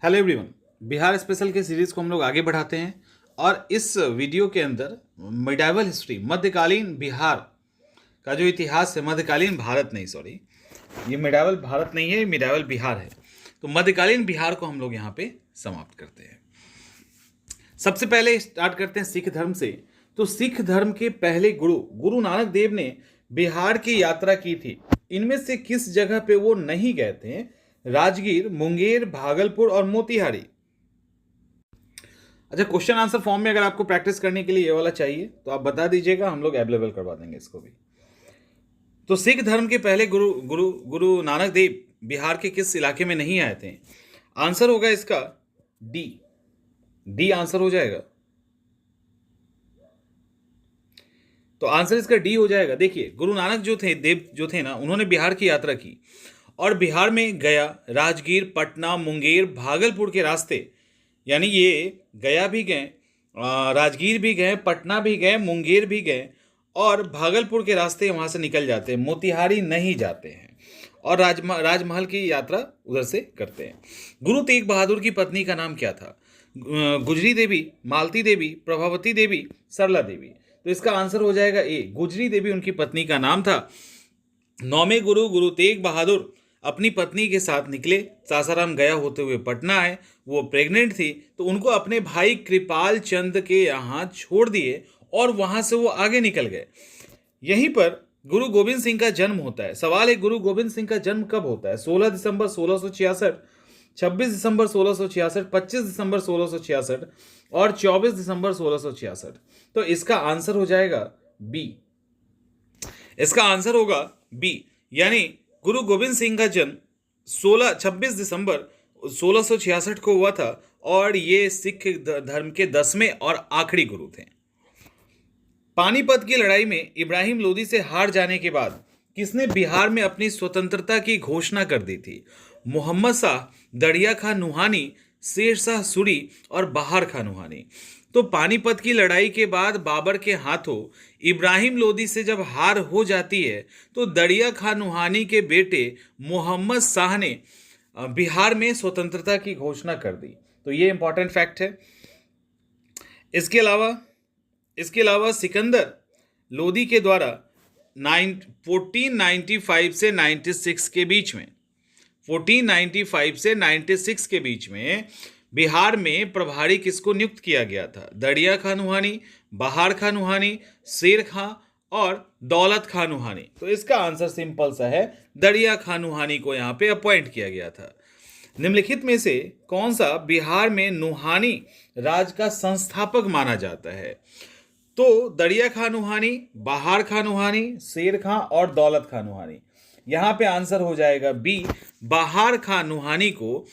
Hello everyone. Bihar special के series को हम लोग आगे बढ़ाते हैं और इस वीडियो के अंदर मिडाइवल हिस्ट्री, मध्यकालीन बिहार का जो इतिहास है, मध्यकालीन भारत नहीं, सॉरी, ये मिडाइवल भारत नहीं है, ये मिडाइवल बिहार है। तो मध्यकालीन बिहार को हम लोग यहाँ पे समाप्त करते हैं। सबसे पहले स्टार्ट करते हैं सिख धर्म से। तो सिख धर्म के पहले गुरु नानक देव ने बिहार की यात्रा की थी। इनमें से किस जगह पे वो नहीं गए थे? राजगीर, मुंगेर, भागलपुर और मोतिहारी। अच्छा, क्वेश्चन आंसर फॉर्म में अगर आपको प्रैक्टिस करने के लिए ये वाला चाहिए तो आप बता दीजिएगा, हम लोग अवेलेबल करवा देंगे इसको भी। तो सिख धर्म के पहले गुरु नानक देव बिहार के किस इलाके में नहीं आए थे? आंसर होगा इसका डी आंसर हो जाएगा। तो आंसर इसका डी हो जाएगा। देखिए, गुरु नानक देव जो थे ना, उन्होंने बिहार की यात्रा की और बिहार में गया, राजगीर, पटना, मुंगेर, भागलपुर के रास्ते, यानी ये गया भी गए, राजगीर भी गए, पटना भी गए, मुंगेर भी गए और भागलपुर के रास्ते वहाँ से निकल जाते हैं, मोतिहारी नहीं जाते हैं और राजमहल की यात्रा उधर से करते हैं। गुरु तेग बहादुर की पत्नी का नाम क्या था? गुजरी देवी, मालती देवी, प्रभावती देवी, सरला देवी। तो इसका आंसर हो जाएगा ए, गुजरी देवी उनकी पत्नी का नाम था। 9वें गुरु तेग बहादुर अपनी पत्नी के साथ निकले, सासाराम गया होते हुए पटना आए। वो प्रेग्नेंट थी तो उनको अपने भाई कृपाल चंद के यहाँ छोड़ दिए और वहाँ से वो आगे निकल गए। यहीं पर गुरु गोविंद सिंह का जन्म होता है। सवाल है, गुरु गोविंद सिंह का जन्म कब होता है? 16 दिसंबर 1666, 26 दिसंबर 1666, 25 दिसंबर 1666 और 24 दिसंबर 1666। तो इसका आंसर हो जाएगा बी। इसका आंसर होगा बी, यानी गुरु गोविंद सिंह का जन्म 26 दिसंबर 1666 को हुआ था और ये सिख धर्म के 10वें और आखिरी गुरु थे। पानीपत की लड़ाई में इब्राहिम लोदी से हार जाने के बाद किसने बिहार में अपनी स्वतंत्रता की घोषणा कर दी थी? मोहम्मद शाह, दरिया खां नुहानी, शेर शाह सूरी और बहार खां नुहानी। तो पानीपत की लड़ाई के बाद बाबर के हाथों इब्राहिम लोदी से जब हार हो जाती है तो दरिया खां नुहानी के बेटे मोहम्मद शाह ने बिहार में स्वतंत्रता की घोषणा कर दी। तो ये इंपॉर्टेंट फैक्ट है। इसके अलावा सिकंदर लोदी के द्वारा 1495 से 96 के बीच में 1495 से 96 के बीच में बिहार में प्रभारी किसको नियुक्त किया गया था? दरिया खां नुहानी, बहार खां नुहानी, शेर खां और दौलत खां नुहानी। तो इसका आंसर सिंपल सा है, दरिया खां नुहानी को यहाँ पे अपॉइंट किया गया था। निम्नलिखित में से कौन सा बिहार में नुहानी राज का संस्थापक माना जाता है? तो दरिया खां नुहानी, बहार खां नुहानी, शेर खां और दौलत खां नुहानी। यहाँ पे आंसर हो जाएगा बी, बहार खां नुहानी को।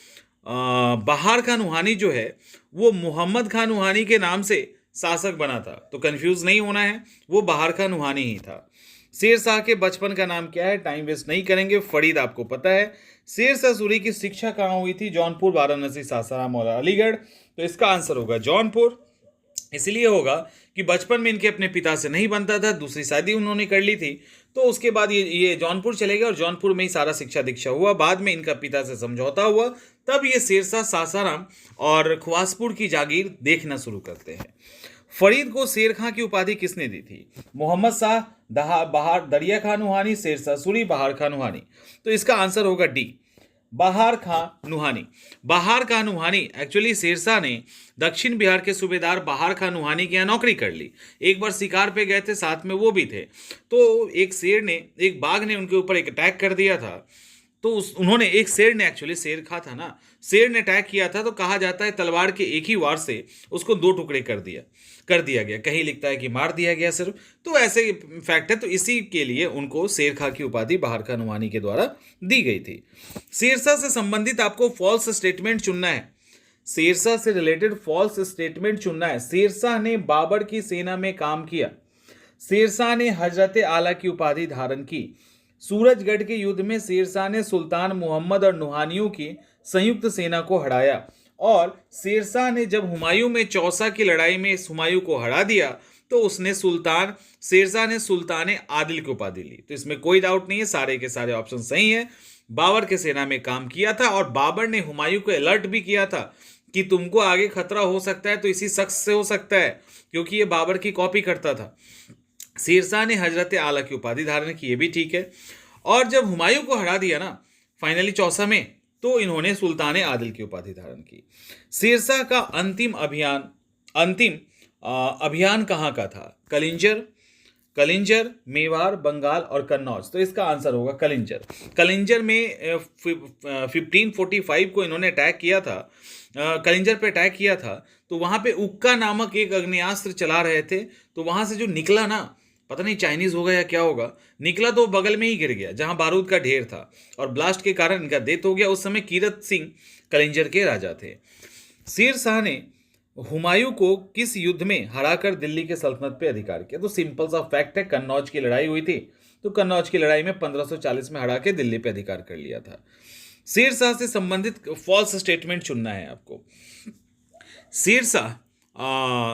बहार खां नुहानी जो है वो मोहम्मद खां नुहानी के नाम से शासक बना था, तो कंफ्यूज नहीं होना है, वो बहार खां नुहानी ही था। शेर शाह के बचपन का नाम क्या है? टाइम वेस्ट नहीं करेंगे, फरीद आपको पता है। शेर शाह सूरी की शिक्षा कहाँ हुई थी? जौनपुर, वाराणसी, सासाराम और अलीगढ़। तो इसका आंसर होगा जौनपुर। इसलिए होगा कि बचपन में इनके अपने पिता से नहीं बनता था, दूसरी शादी उन्होंने कर ली थी, तो उसके बाद ये जौनपुर चले गए और जौनपुर में ही सारा शिक्षा दीक्षा हुआ। बाद में इनका पिता से समझौता हुआ, तब ये शेरशाह, सासाराम और खुवासपुर की जागीर देखना शुरू करते हैं। फरीद को शेर खां की उपाधि किसने दी थी? मोहम्मद शाह, दरिया खां नुहानी, शेरशाह सूरी, बहार खां नुहानी। तो इसका आंसर होगा डी, बहार खां नुहानी। बहार खां नुहानी एक्चुअली शेरशाह ने दक्षिण बिहार के सूबेदार बहार खां नुहानी के यहाँ नौकरी कर ली। एक बार शिकार पे गए थे, साथ में वो भी थे, तो एक बाघ ने उनके ऊपर एक अटैक कर दिया था। तो उन्होंने, एक शेर ने, एक्चुअली शेर खां था ना, शेर ने अटैक किया था, तो कहा जाता है तलवार के एक ही वार से उसको 2 टुकड़े कर दिया गया। कहीं लिखता है कि मार दिया गया सिर्फ, तो ऐसे फैक्ट है। तो इसी के लिए उनको शेर खां की उपाधि बहार खां नुहानी के द्वारा दी गई थी। शेरशाह से संबंधित आपको फॉल्स स्टेटमेंट चुनना है। शेरशाह से रिलेटेड फॉल्स स्टेटमेंट चुनना है। शेरशाह ने बाबर की सेना में काम किया। शेरशाह ने हजरत आला की उपाधि धारण की। सूरजगढ़ के युद्ध में शेरशाह ने सुल्तान मोहम्मद और नुहानियों की संयुक्त सेना को हराया और शेरशाह ने जब हुमायूं में चौसा की लड़ाई में हुमायूं को हरा दिया तो शेरशाह ने सुल्तान आदिल की उपाधि ली। तो इसमें कोई डाउट नहीं है, सारे के सारे ऑप्शन सही है। बाबर के सेना में काम किया था और बाबर ने हुमायूं को अलर्ट भी किया था कि तुमको आगे खतरा हो सकता है तो इसी शख्स से हो सकता है, क्योंकि ये बाबर की कॉपी करता था। शेरशाह ने हजरत आला की उपाधि धारण की, ये भी ठीक है। और जब हुमायूं को हरा दिया ना फाइनली चौसा में, तो इन्होंने सुल्तान आदिल की उपाधि धारण की। शेरशाह का अंतिम अभियान कहाँ का था? कलिंजर, मेवाड़, बंगाल और कन्नौज। तो इसका आंसर होगा कलिंजर। कलिंजर में 1545 को इन्होंने अटैक किया था, कलिंजर पे अटैक किया था। तो वहाँ पे उक्का नामक एक अग्नेयास्त्र चला रहे थे, तो वहाँ से जो निकला ना, पता नहीं चाइनीज होगा या क्या होगा, निकला तो बगल में ही गिर गया जहाँ बारूद का ढेर था, और ब्लास्ट के कारण इनका डेथ हो गया। उस समय कीरत सिंह कलिंजर के राजा थे। शेर शाह ने हुमायूं को किस युद्ध में हराकर दिल्ली के सल्तनत पे अधिकार किया? तो सिंपल सा फैक्ट है, कन्नौज की लड़ाई हुई थी, तो कन्नौज की लड़ाई में 1540 में हरा के दिल्ली पे अधिकार कर लिया था। शेर शाह से संबंधित फॉल्स स्टेटमेंट चुनना है आपको। शेर शाह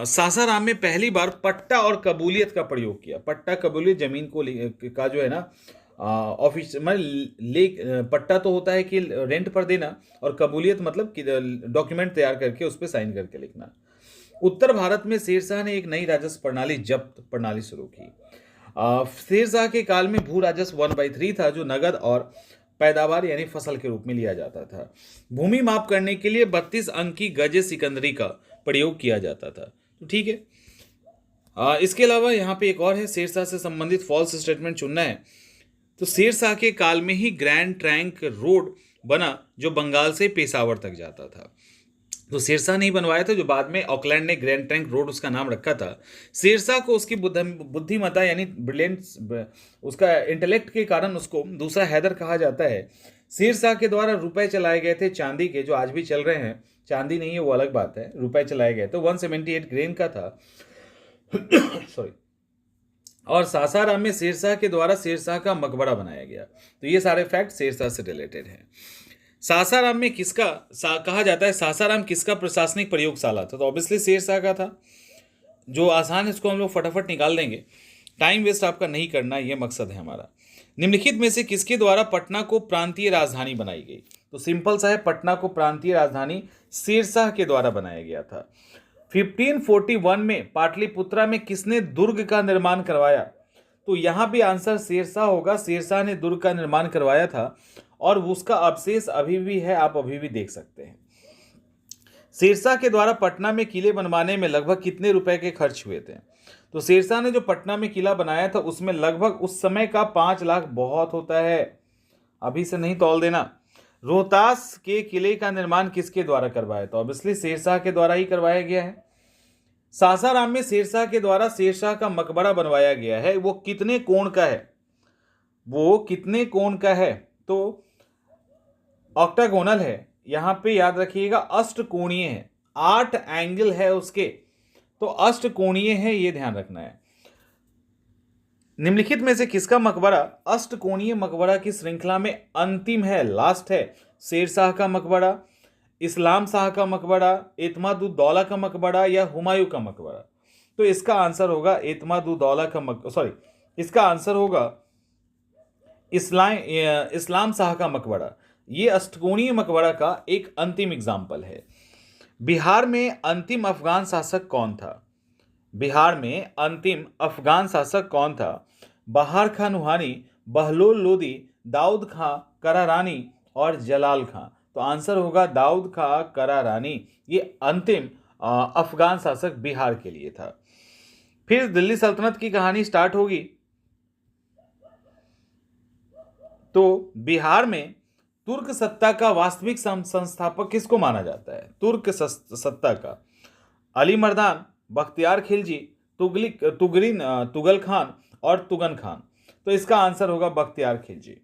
सासाराम में पहली बार पट्टा और कबूलियत का प्रयोग किया। पट्टा कबूलियत जमीन को का जो है ना ऑफिस मतलब पट्टा तो होता है कि रेंट पर देना, और कबूलियत मतलब डॉक्यूमेंट तैयार करके उस पर साइन करके लिखना। उत्तर भारत में शेरशाह ने एक नई राजस्व प्रणाली जब्त प्रणाली शुरू की। शेरशाह के काल में भू राजस्व 1/3 था, जो नगद और पैदावार यानी फसल के रूप में लिया जाता था। भूमि माप करने के लिए 32 अंक की गजे सिकंदरी का प्रयोग किया जाता था। तो ठीक है। इसके अलावा यहाँ पे एक और है, शेरशाह से संबंधित फॉल्स स्टेटमेंट चुनना है। तो शेरशाह के काल में ही ग्रैंड ट्रंक रोड बना, जो बंगाल से पेशावर तक जाता था। तो शेरशाह नहीं बनवाया था, जो बाद में ऑकलैंड ने ग्रैंड ट्रंक रोड उसका नाम रखा था। शेरशाह को उसकी बुद्धिमत्ता यानी ब्रिलियंस, उसका इंटेलेक्ट के कारण उसको दूसरा हैदर कहा जाता है। शेरशाह के द्वारा रुपए चलाए गए थे चांदी के, जो आज भी चल रहे हैं। चांदी नहीं है वो अलग बात है, रुपए चलाए गए तो 178 ग्रेन का था सॉरी। और सासाराम में शेरशाह के द्वारा शेरशाह का मकबरा बनाया गया। तो ये सारे फैक्ट शेरशाह से रिलेटेड हैं। सासाराम में किसका कहा जाता है, सासाराम किसका प्रशासनिक प्रयोगशाला था? तो ऑब्वियसली शेरशाह का था। जो आसान है इसको हम लोग फटाफट निकाल देंगे, टाइम वेस्ट आपका नहीं करना, ये मकसद है हमारा। निम्नलिखित में से किसके द्वारा पटना को प्रांतीय राजधानी बनाई गई? तो सिंपल सा है, पटना को प्रांतीय राजधानी शेरशाह के द्वारा बनाया गया था। 1541 में पाटलिपुत्रा में किसने दुर्ग का निर्माण करवाया? तो यहां भी आंसर शेरशाह होगा। शेरशाह ने दुर्ग का निर्माण करवाया था, और उसका अवशेष अभी भी है, आप अभी भी देख सकते हैं। शेरशाह के द्वारा पटना में किले बनवाने में लगभग कितने रुपए के खर्च हुए थे? तो शेरशाह ने जो पटना में किला बनाया था उसमें लगभग उस समय का 5 लाख बहुत होता है, अभी से नहीं तौल देना। रोहतास के किले का निर्माण किसके द्वारा करवाया? तो ऑब्वियसली शेरशाह के द्वारा ही करवाया गया है। सासाराम में शेरशाह के द्वारा शेरशाह का मकबरा बनवाया गया है, वो कितने कोण का है? वो कितने कोण का है? तो ऑक्टागोनल है, यहां पे याद रखिएगा, अष्टकोणीय है, 8 एंगल है उसके, तो अष्टकोणीय है, ये ध्यान रखना है। निम्नलिखित में से किसका मकबरा अष्टकोणीय मकबरा की श्रृंखला में अंतिम है, लास्ट है? शेरशाह का मकबरा, इस्लाम शाह का मकबरा, एतमादुद्दौला का मकबरा, या हुमायूं का मकबरा? तो इसका आंसर होगा एतमादुद्दौला का इसका आंसर होगा इस्लाम शाह का मकबरा। ये अष्टकोणीय मकबरा का एक अंतिम एग्जाम्पल है। बिहार में अंतिम अफगान शासक कौन था? बिहार में अंतिम अफगान शासक कौन था? बहार खां नुहानी, बहलोल लोदी, दाऊद खां करारानी और जलाल खां। तो आंसर होगा दाऊद खां करारानी, ये अंतिम अफगान शासक बिहार के लिए था। फिर दिल्ली सल्तनत की कहानी स्टार्ट होगी। तो बिहार में तुर्क सत्ता का वास्तविक संस्थापक किसको माना जाता है? तुर्क सत्ता का अली मर्दान, बख्तियार खिलजी, तुगल खान और तुगन खान। तो इसका आंसर होगा बख्तियार खिलजी।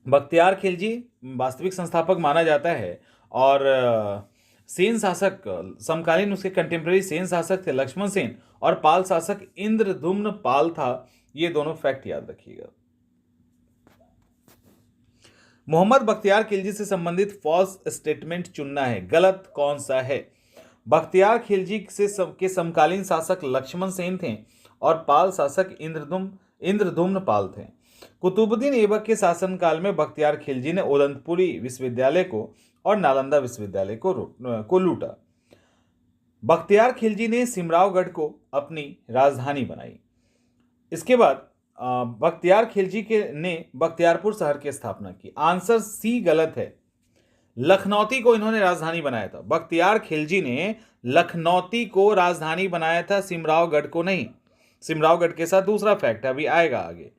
बख्तियार खिलजी वास्तविक संस्थापक माना जाता है। और सेन शासक, समकालीन उसके कंटेम्प्रेरी सेन शासक थे लक्ष्मण सेन, और पाल शासक इंद्रदुम्न पाल था। ये दोनों फैक्ट याद रखिएगा। मोहम्मद बख्तियार खिलजी से संबंधित फॉल्स स्टेटमेंट चुनना है, गलत कौन सा है? बख्तियार खिलजी के समकालीन शासक लक्ष्मण सेन थे और पाल शासक इंद्रदुम्न पाल थे। कुतुबुद्दीन ऐबक के शासनकाल में बख्तियार खिलजी ने उदंतपुरी विश्वविद्यालय को और नालंदा विश्वविद्यालय को लूटा। बख्तियार खिलजी ने सिमरावगढ़ को अपनी राजधानी बनाई। इसके बाद बख्तियार खिलजी ने बख्तियारपुर शहर की स्थापना की। आंसर सी गलत है। लखनौती को इन्होंने राजधानी बनाया था। बख्तियार खिलजी ने लखनौती को राजधानी बनाया था, सिमरावगढ़ को नहीं। सिमरावगढ़ के साथ दूसरा फैक्ट अभी आएगा आगे।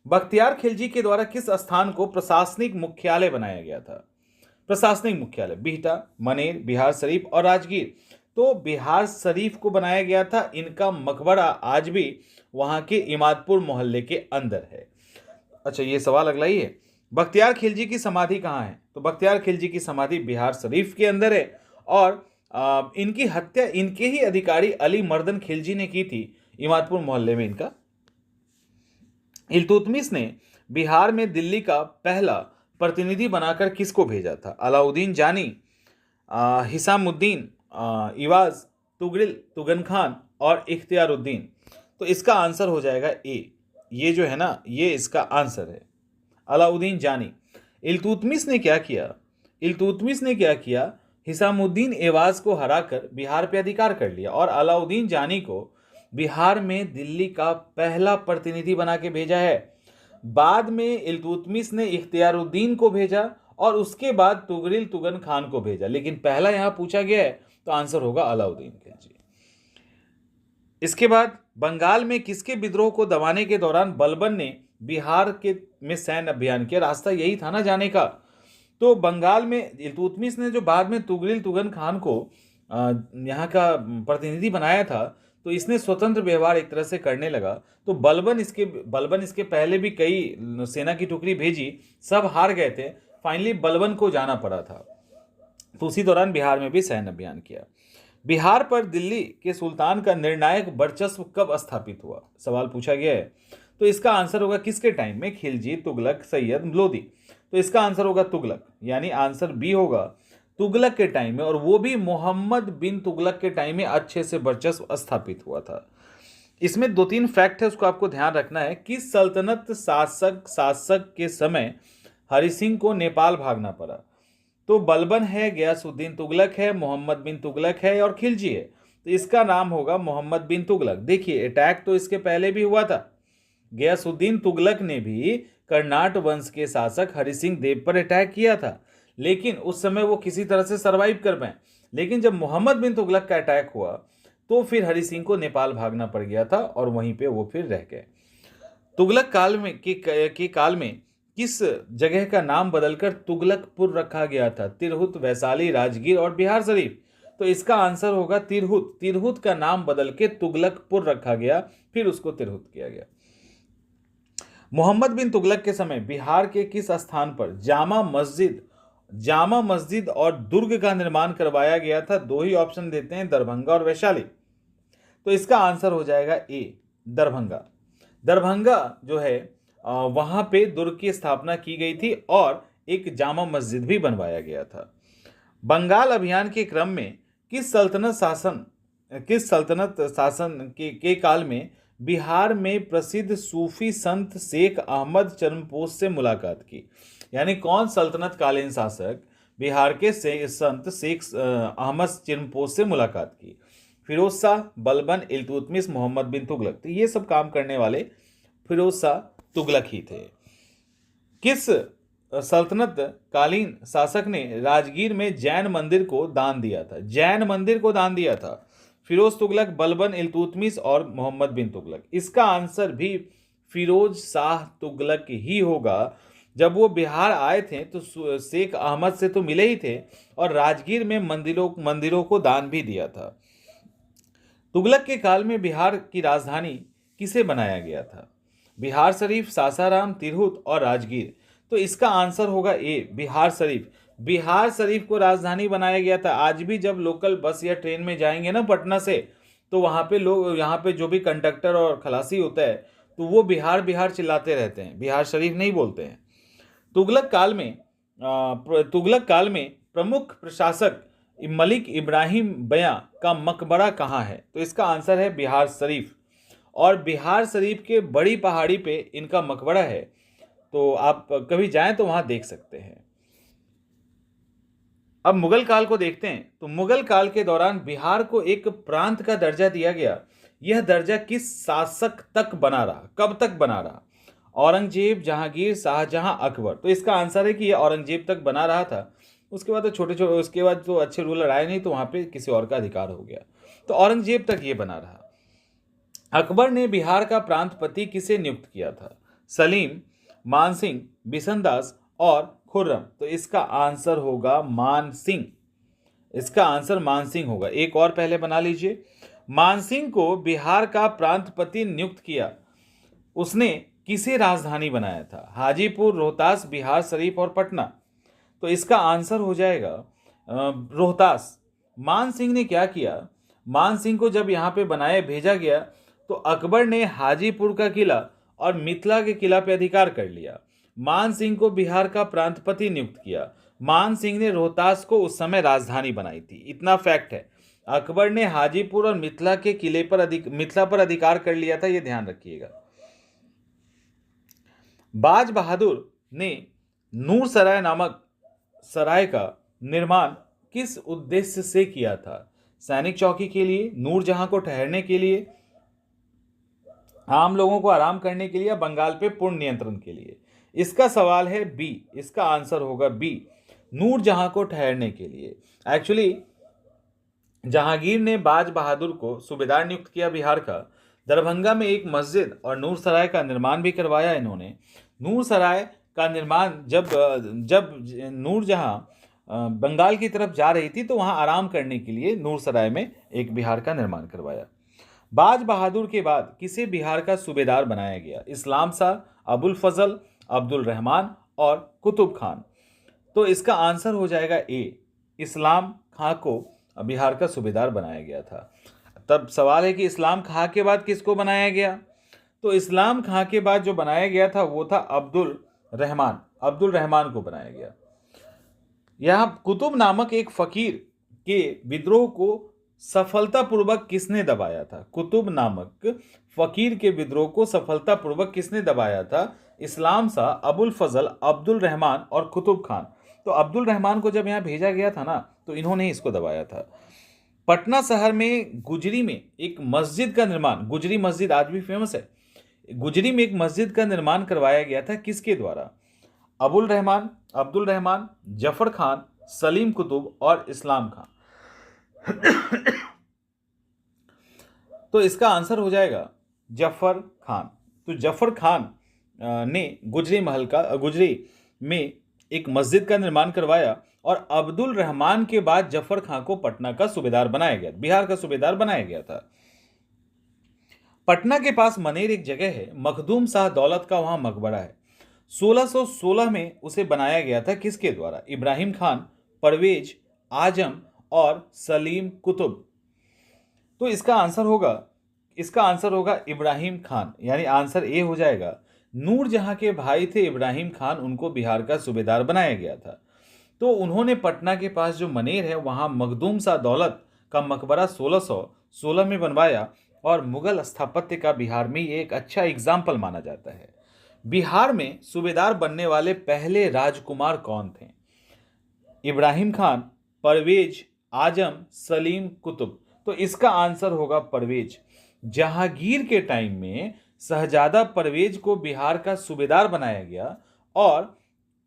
बख्तियार खिलजी के द्वारा किस स्थान को प्रशासनिक मुख्यालय बनाया गया था? प्रशासनिक मुख्यालय बिहटा, मनेर, बिहार शरीफ और राजगीर। तो बिहार शरीफ को बनाया गया था। इनका मकबरा आज भी वहां के इमादपुर मोहल्ले के अंदर है। अच्छा, ये सवाल अगला ही है। बख्तियार खिलजी की समाधि कहाँ है? तो बख्तियार खिलजी की समाधि बिहार शरीफ के अंदर है और इनकी हत्या इनके ही अधिकारी अली मर्दन खिलजी ने की थी, इमादपुर मोहल्ले में इनका। इल्तुतमिश ने बिहार में दिल्ली का पहला प्रतिनिधि बनाकर किसको भेजा था? अलाउद्दीन जानी, हिसामुद्दीन, इवाज, तुगरिल, तुगन खान और इख्तियारुद्दीन। तो इसका आंसर हो जाएगा ए। ये जो है ना, ये इसका आंसर है, अलाउद्दीन जानी। इल्तुतमिश ने क्या किया? इल्तुतमिश ने क्या किया? हिसामुद्दीन एवाज को हराकर बिहार पे अधिकार कर लिया और अलाउद्दीन जानी को बिहार में दिल्ली का पहला प्रतिनिधि बना के भेजा है। बाद में इल्तुतमिश ने इख्तियारुद्दीन को भेजा और उसके बाद तुगरिल तुगन खान को भेजा, लेकिन पहला यहां पूछा गया है तो आंसर होगा अलाउद्दीन खिलजी। इसके बाद बंगाल में किसके विद्रोह को दबाने के दौरान बलबन ने बिहार के में सैन्य अभियान किया? रास्ता यही था ना जाने का। तो बंगाल में इल्तुतमिश ने जो बाद में तुगरिल तुगन खान को यहाँ का प्रतिनिधि बनाया था, तो इसने स्वतंत्र व्यवहार एक तरह से करने लगा। तो बलबन इसके पहले भी कई सेना की टुकड़ी भेजी, सब हार गए थे। फाइनली बलबन को जाना पड़ा था। तो उसी दौरान बिहार में भी सैन्य अभियान किया। बिहार पर दिल्ली के सुल्तान का निर्णायक वर्चस्व कब स्थापित हुआ? सवाल पूछा गया है। तो इसका आंसर होगा किसके टाइम में? खिलजी, तुगलक, सैयद, लोदी। तो इसका आंसर होगा तुगलक, यानी आंसर बी होगा तुगलक के टाइम में, और वो भी मोहम्मद बिन तुगलक के टाइम में अच्छे से वर्चस्व स्थापित हुआ था। इसमें 2-3 फैक्ट है, उसको आपको ध्यान रखना है। किस सल्तनत शासक के समय हरि सिंह को नेपाल भागना पड़ा? तो बलबन है, गयासुद्दीन तुगलक है, मोहम्मद बिन तुगलक है और खिलजी है। तो इसका नाम होगा मोहम्मद बिन तुगलक। देखिए, अटैक तो इसके पहले भी हुआ था। गयासुद्दीन तुगलक ने भी कर्नाट वंश के शासक हरि सिंह देव पर अटैक किया था, लेकिन उस समय वो किसी तरह से सरवाइव कर पाए। लेकिन जब मोहम्मद बिन तुगलक का अटैक हुआ तो फिर हरि सिंह को नेपाल भागना पड़ गया था और वहीं पे वो फिर रह गए। तुगलक काल में किस जगह का नाम बदलकर तुगलकपुर रखा गया था? तिरहुत, वैशाली, राजगीर और बिहार शरीफ। तो इसका आंसर होगा तिरहुत। तिरहुत का नाम बदल के तुगलकपुर रखा गया, फिर उसको तिरहुत किया गया। मोहम्मद बिन तुगलक के समय बिहार के किस स्थान पर जामा मस्जिद और दुर्ग का निर्माण करवाया गया था? 2 ही ऑप्शन देते हैं, दरभंगा और वैशाली। तो इसका आंसर हो जाएगा ए, दरभंगा। दरभंगा जो है वहां पे दुर्ग की स्थापना की गई थी और एक जामा मस्जिद भी बनवाया गया था। बंगाल अभियान के क्रम में किस सल्तनत शासन के काल में बिहार में प्रसिद्ध सूफी संत शेख अहमद चरमपोश से मुलाकात की? यानी कौन सल्तनत कालीन शासक बिहार के संत शेख अहमद चरमपोश से मुलाकात की? फिरोज शाह, बलबन, इल्तुतमिश, मोहम्मद बिन तुगलक। तो ये सब काम करने वाले फिरोज शाह तुगलक ही थे। किस सल्तनत कालीन शासक ने राजगीर में जैन मंदिर को दान दिया था? जैन मंदिर को दान दिया था फिरोज तुगलक, बलबन, इल्तुतमिश और मोहम्मद बिन तुगलक। इसका आंसर भी फिरोज शाह तुगलक ही होगा। जब वो बिहार आए थे तो शेख अहमद से तो मिले ही थे और राजगीर में मंदिरों को दान भी दिया था। तुगलक के काल में बिहार की राजधानी किसे बनाया गया था? बिहार शरीफ, सासाराम, तिरहुत और राजगीर। तो इसका आंसर होगा ए, बिहार शरीफ। बिहार शरीफ को राजधानी बनाया गया था। आज भी जब लोकल बस या ट्रेन में जाएंगे ना पटना से, तो वहाँ पे लोग, यहाँ पे जो भी कंडक्टर और खलासी होता है तो वो बिहार बिहार चिल्लाते रहते हैं, बिहार शरीफ नहीं बोलते हैं। तुगलक काल में प्रमुख प्रशासक मलिक इब्राहिम बयां का मकबरा कहाँ है? तो इसका आंसर है बिहार शरीफ। और बिहार शरीफ के बड़ी पहाड़ी पे इनका मकबरा है। तो आप कभी जाएं तो वहां देख सकते हैं। अब मुगल काल को देखते हैं। तो मुगल काल के दौरान बिहार को एक प्रांत का दर्जा दिया गया। यह दर्जा किस शासक तक बना रहा, कब तक बना रहा? औरंगजेब, जहांगीर, शाहजहां, अकबर। तो इसका आंसर है कि यह औरंगजेब तक बना रहा था। उसके बाद तो छोटे छोटे, उसके बाद तो अच्छे रूलर आए नहीं, तो वहां पे किसी और का अधिकार हो गया। तो औरंगजेब तक ये बना रहा। अकबर ने बिहार का प्रांतपति किसे नियुक्त किया था? सलीम, मानसिंह, बिशनदास और खुर्रम। तो इसका आंसर होगा मानसिंह। इसका आंसर मानसिंह होगा। एक और पहले बना लीजिए। मानसिंह को बिहार का प्रांतपति नियुक्त किया। उसने किसे राजधानी बनाया था? हाजीपुर, रोहतास, बिहार शरीफ और पटना। तो इसका आंसर हो जाएगा रोहतास। मान सिंह ने क्या किया? मान सिंह को जब यहाँ पे बनाया भेजा गया तो अकबर ने हाजीपुर का किला और मिथिला के किला पे अधिकार कर लिया। मान सिंह को बिहार का प्रांतपति नियुक्त किया। मान सिंह ने रोहतास को उस समय राजधानी बनाई थी। इतना फैक्ट है। अकबर ने हाजीपुर और मिथिला के किले पर मिथिला पर अधिकार कर लिया था, यह ध्यान रखिएगा। बाज बहादुर ने नूर सराय नामक सराय का निर्माण किस उद्देश्य से किया था? सैनिक चौकी के लिए, नूरजहां को ठहरने के लिए, आम लोगों को आराम करने के लिए, या बंगाल पे पूर्ण नियंत्रण के लिए? इसका सवाल है बी। इसका आंसर होगा बी, नूरजहां को ठहरने के लिए। एक्चुअली जहांगीर ने बाज बहादुर को सूबेदार नियुक्त किया बिहार का। दरभंगा में एक मस्जिद और नूर सराय का निर्माण भी करवाया इन्होंने। नूर सराय का निर्माण जब जब नूरजहां बंगाल की तरफ जा रही थी तो वहां आराम करने के लिए नूर सराय में एक बिहार का निर्माण करवाया। बाज बहादुर के बाद किसे बिहार का सूबेदार बनाया गया? इस्लाम शाह, अबुल फजल, अब्दुल रहमान और कुतुब खान। तो इसका आंसर हो जाएगा ए, इस्लाम खां को बिहार का सूबेदार बनाया गया था। तब सवाल है कि इस्लाम खां के बाद किसको बनाया गया? तो इस्लाम खां के बाद जो बनाया गया था वो था अब्दुल रहमान। अब्दुल रहमान को बनाया गया। यहां कुतुब नामक एक फकीर के विद्रोह को सफलतापूर्वक किसने दबाया था? कुतुब नामक फकीर के विद्रोह को सफलतापूर्वक किसने दबाया था? इस्लाम शाह, अबुल फजल, अब्दुल रहमान और कुतुब खान। तो अब्दुल रहमान को जब यहां भेजा गया था ना, तो इन्होंने ही इसको दबाया था। पटना शहर में गुजरी में एक मस्जिद का निर्माण, गुजरी मस्जिद आज भी फेमस है, गुजरी में एक मस्जिद का निर्माण करवाया गया था किसके द्वारा? अबुल रहमान, अब्दुल रहमान, जफर खान, सलीम कुतुब और इस्लाम खान। तो इसका आंसर हो जाएगा जफर खान। तो जफर खान ने गुजरी में एक मस्जिद का निर्माण करवाया और अब्दुल रहमान के बाद जफर खान को पटना का सूबेदार बनाया गया, बिहार का सूबेदार बनाया गया था। पटना के पास मनेर एक जगह है, मखदूम शाह दौलत का वहां मकबरा है। 1616 में उसे बनाया गया था किसके द्वारा? इब्राहिम खान, परवेज आजम और सलीम कुतुब। तो इसका आंसर होगा इब्राहिम खान, यानी आंसर ए हो जाएगा। नूरजहां के भाई थे इब्राहिम खान, उनको बिहार का सूबेदार बनाया गया था। तो उन्होंने पटना के पास जो मनेर है वहां मखदूम शाह दौलत का मकबरा 1616 में बनवाया और मुगल स्थापत्य का बिहार में ये एक अच्छा एग्जाम्पल माना जाता है। बिहार में सूबेदार बनने वाले पहले राजकुमार कौन थे? इब्राहिम खान, परवेज आजम, सलीम कुतुब। तो इसका आंसर होगा परवेज। जहांगीर के टाइम में शहजादा परवेज को बिहार का सूबेदार बनाया गया और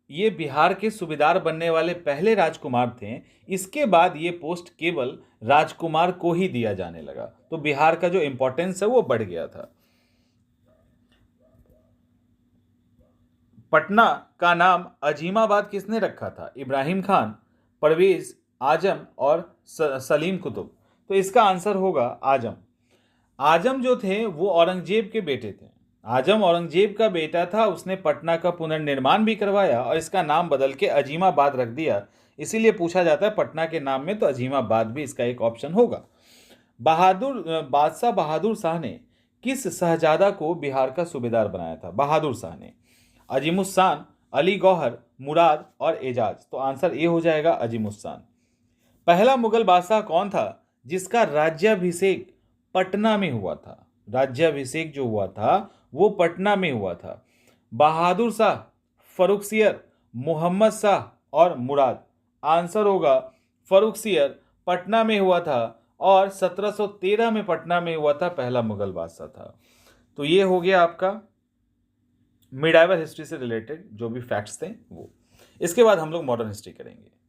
ये बिहार के सूबेदार बनने वाले पहले राजकुमार थे। इसके बाद ये पोस्ट केवल राजकुमार को ही दिया जाने लगा, तो बिहार का जो इंपॉर्टेंस है वो बढ़ गया था। पटना का नाम अजीमाबाद किसने रखा था? इब्राहिम खान, परवेज आजम और सलीम कुतुब। तो इसका आंसर होगा आजम। आजम जो थे वो औरंगजेब के बेटे थे। आजम औरंगजेब का बेटा था, उसने पटना का पुनर्निर्माण भी करवाया और इसका नाम बदल के अजीमाबाद रख दिया। इसीलिए पूछा जाता है पटना के नाम में, तो अजीमाबाद भी इसका एक ऑप्शन होगा। बादशाह बहादुर शाह ने किस शहजादा को बिहार का सूबेदार बनाया था? बहादुर शाह ने अजीमुस्सान, अली गौहर, मुराद और एजाज। तो आंसर ए हो जाएगा अजीमुस्सान। पहला मुगल बादशाह कौन था जिसका राज्याभिषेक पटना में हुआ था? राज्याभिषेक जो हुआ था वो पटना में हुआ था। बहादुर शाह, फर्रुखसियर, मोहम्मद शाह और मुराद। आंसर होगा फर्रुखसियर पटना में हुआ था और 1713 में पटना में हुआ था, पहला मुगल बादशाह था। तो ये हो गया आपका मिडाइवल हिस्ट्री से रिलेटेड जो भी फैक्ट्स थे वो। इसके बाद हम लोग मॉडर्न हिस्ट्री करेंगे।